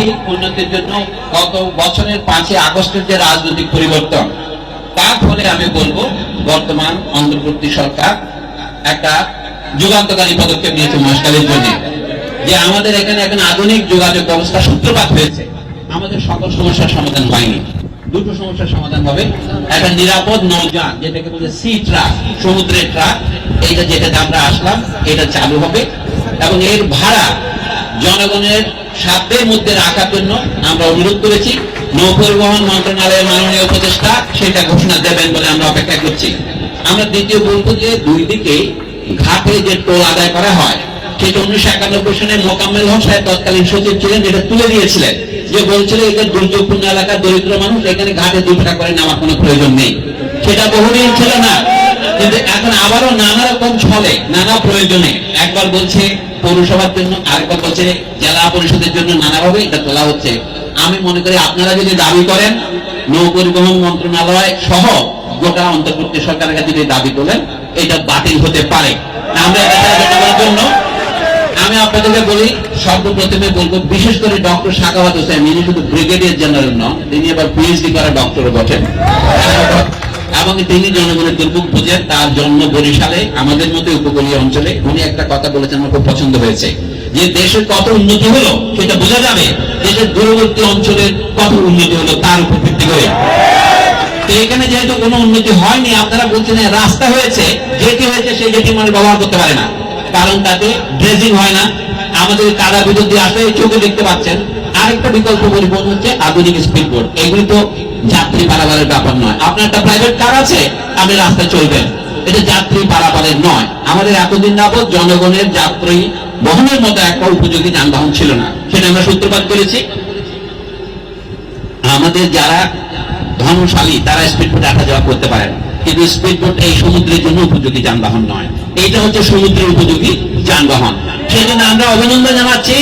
আর্থিক উন্নতির জন্য গত বছরের 5 আগস্টের যে রাজনৈতিক পরিবর্তন, তার ফলে আমি বলবো বর্তমান অন্তর্বর্তী সরকার একটা যুগান্তকারী পদক্ষেপ নিয়েছে মহেশখালীর জন্য, যে আমাদের এখানে এখন আধুনিক যোগাযোগ ব্যবস্থা সূত্রপাত হয়েছে। আমাদের সকল সমস্যার সমাধান হয়নি, দুটো সমস্যার সমাধান হবে। একটা নিরাপদ নৌযান, যেটাকে বলে সি ট্রাক, সমুদ্রের ট্রাক, এইটা যেটাতে আমরা আসলাম, এটা চালু হবে এবং এর ভাড়া জনগণের সাধ্যের মধ্যে রাখার জন্য আমরা অনুরোধ করেছি। নৌপরিবহন মন্ত্রণালয়ের মাননীয় উপদেষ্টা সেটা ঘোষণা দেবেন বলে আমরা অপেক্ষা করছি। আমরা দ্বিতীয় বলবো যে দুই দিকে ঘাটে যে টোল আদায় করা হয়, সেটা 1991 সালে মোকাম্মেল হক সাহেব তৎকালীন সচিব ছিলেন, যেটা তুলে দিয়েছিলেন, যে বলছিল এটা দুর্যোগপূর্ণ এলাকার দরিদ্র মানুষ, এখানে ঘাটে 2 টাকা করে নেওয়ার কোনো প্রয়োজন নেই। সেটা বহুদিন ছিল না, কিন্তু এখন আবারও নানা রকম ছলে, নানা প্রয়োজনে, একবার বলছে পৌরসভার জন্য, আরেকবার বলছে জেলা পরিষদের জন্য, নানাভাবে এটা তোলা হচ্ছে। আমি মনে করি আপনারা যদি দাবি করেন, নৌ পরিবহন মন্ত্রণালয় সহ গোটা অন্তর্বর্তী সরকারের কাছে যদি দাবি তোলেন, এটা বাতিল হতে পারে। আমরা এটা জন্য আমি আপনাদেরকে বলি, সর্বপ্রথমে বলবো, বিশেষ করে ডক্টর সাখাওয়াত হোসেন, তিনি শুধু ব্রিগেডিয়ার জেনারেল নন, তিনি আবার পিএইচডি করা ডক্টরও বটেন এবং তিনি জনগণের দুর্ভোগ বুঝেন। তার জন্ম বরিশালে, আমাদের মতো উপকূলীয় অঞ্চলে। উনি একটা কথা বলেছেন, আমার খুব পছন্দ হয়েছে, যে দেশের কত উন্নতি হলো সেটা বোঝা যাবে দেশের দূরবর্তী অঞ্চলের কত উন্নতি হলো তার উপর ভিত্তি করে। এখানে যেহেতু কোনো উন্নতি হয়নি, আপনারা বলছেন রাস্তা হয়েছে, যেটি হয়েছে সেই যেটি মানুষ ব্যবহার করতে পারে না, কারণ তাতে ড্রেজিং হয় না। আমাদের কাদা ভিতর দিয়ে আসলে চোখে দেখতে পাচ্ছেন। আরেকটা বিকল্প পরিবহন হচ্ছে আধুনিক স্পিড বোট। এগুলি তো যাত্রী পারাপারের ব্যাপার নয়। আপনার একটা প্রাইভেট কার আছে, আপনি রাস্তায় চলবেন, এটা যাত্রী পারাপারের নয়। আমাদের এতদিন যাবত জনগণের যাত্রী বহনের মতো একটা উপযোগী যানবাহন ছিল না, সেটা আমরা সূত্রপাত করেছি। আমাদের যারা ধনশালী তারা স্পিড বোটে আসা যাওয়া করতে পারেন, কিন্তু স্পিড বোট এই সমুদ্রের জন্য উপযোগী যানবাহন নয়। এইটা হচ্ছে সমুদ্রের উপযোগী যানবাহন। সেই জন্য আমরা অভিনন্দন জানাচ্ছি,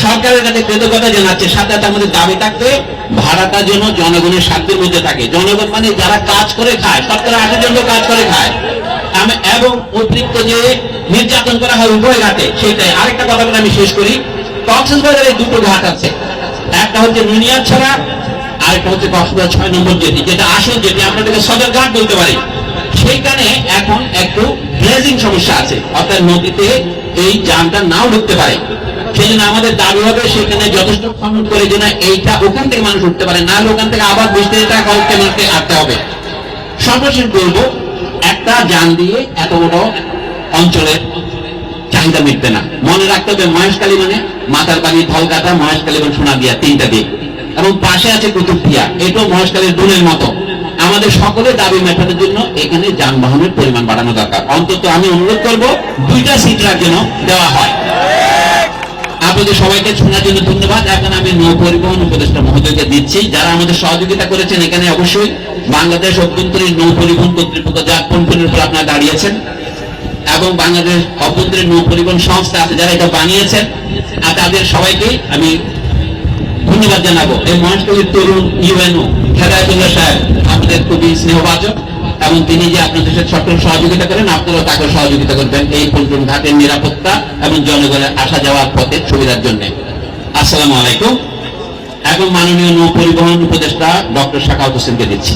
সরকারের কাছে কৃতজ্ঞতা জানাচ্ছি। সাথে সাথে আমাদের দাবি থাকবে, ভাড়াটা যেন জনগণের স্বার্থের মধ্যে থাকে। জনগণ মানে যারা কাজ করে খায়, সরকার 80 জন কাজ করে খায়, এবং অতিরিক্ত যে নির্যাতন করা হয় উভয় ঘাটে, সেটাই। আরেকটা কথা বলে আমি শেষ করি, কক্সবাজারে 2টো ঘাট আছে, একটা হচ্ছে নুনিয়াছড়া, আরেকটা হচ্ছে কক্সবাজার 6 নম্বর জেটি, যেটা আসল জেটি, আমরা এটাকে সদর ঘাট বলতে পারি। সেইখানে এখন একটু ড্রেজিং সমস্যা আছে, অর্থাৎ নদীতে এই যানটা নাও ঢুকতে পারে। সেই জন্য আমাদের দাবি হবে সেখানে যথেষ্ট খনন করে যে না, এইটা ওখান থেকে মানুষ উঠতে পারে, না ওখান থেকে আবার 20 টাকা খরচে মানুষকে আটতে হবে। সর্বশেষ বলবো, একটা যান দিয়ে এত বড় অঞ্চলের চাহিদা মিটবে না। মনে রাখতে হবে, মহেশখালী মানে মাতারবাড়ি, ধলকাতা, মহেশখালী এবং সোনাদিয়া, 3টা দিক, এবং পাশে আছে কুতুবদিয়া, এটাও মহেশখালীর দুলের মতো। আমাদের সকলের দাবি মেটানোর জন্য এখানে যানবাহনের পরিমাণ বাড়ানো দরকার। অন্তত আমি অনুরোধ করব 2টা সিটরার যেন দেওয়া হয়। আপনাদের সবাইকে শোনার জন্য ধন্যবাদ। এখন আমি নৌ পরিবহন উপদেষ্টা মহোদয়কে দিচ্ছি, যারা আমাদের সহযোগিতা করেছেন। এখানে অবশ্যই বাংলাদেশ অভ্যন্তরীণ নৌ পরিবহন কর্তৃপক্ষ, যার পণ্যের উপর আপনারা দাঁড়িয়েছেন, এবং বাংলাদেশ অভ্যন্তরীণ নৌ পরিবহন সংস্থা আছে যারা এটা বানিয়েছেন, আর তাদের সবাইকে আমি ধন্যবাদ জানাবো। এই মহেশখালীর তরুণ ইউএনও হেদায়েতুল্লাহ সাহেব আমাদের খুবই স্নেহভাজন, এবং তিনি যে আপনাদের সাথে সকল সহযোগিতা করেন, আপনারাও তাকে সহযোগিতা করবেন এই পল্টন ঘাটের নিরাপত্তা এবং জনগণের আসা যাওয়ার পথের সুবিধার জন্য। আসসালামু আলাইকুম। এবং মাননীয় নৌ পরিবহন উপদেষ্টা ডক্টর সাখাওয়াত হোসেনকে দিচ্ছি।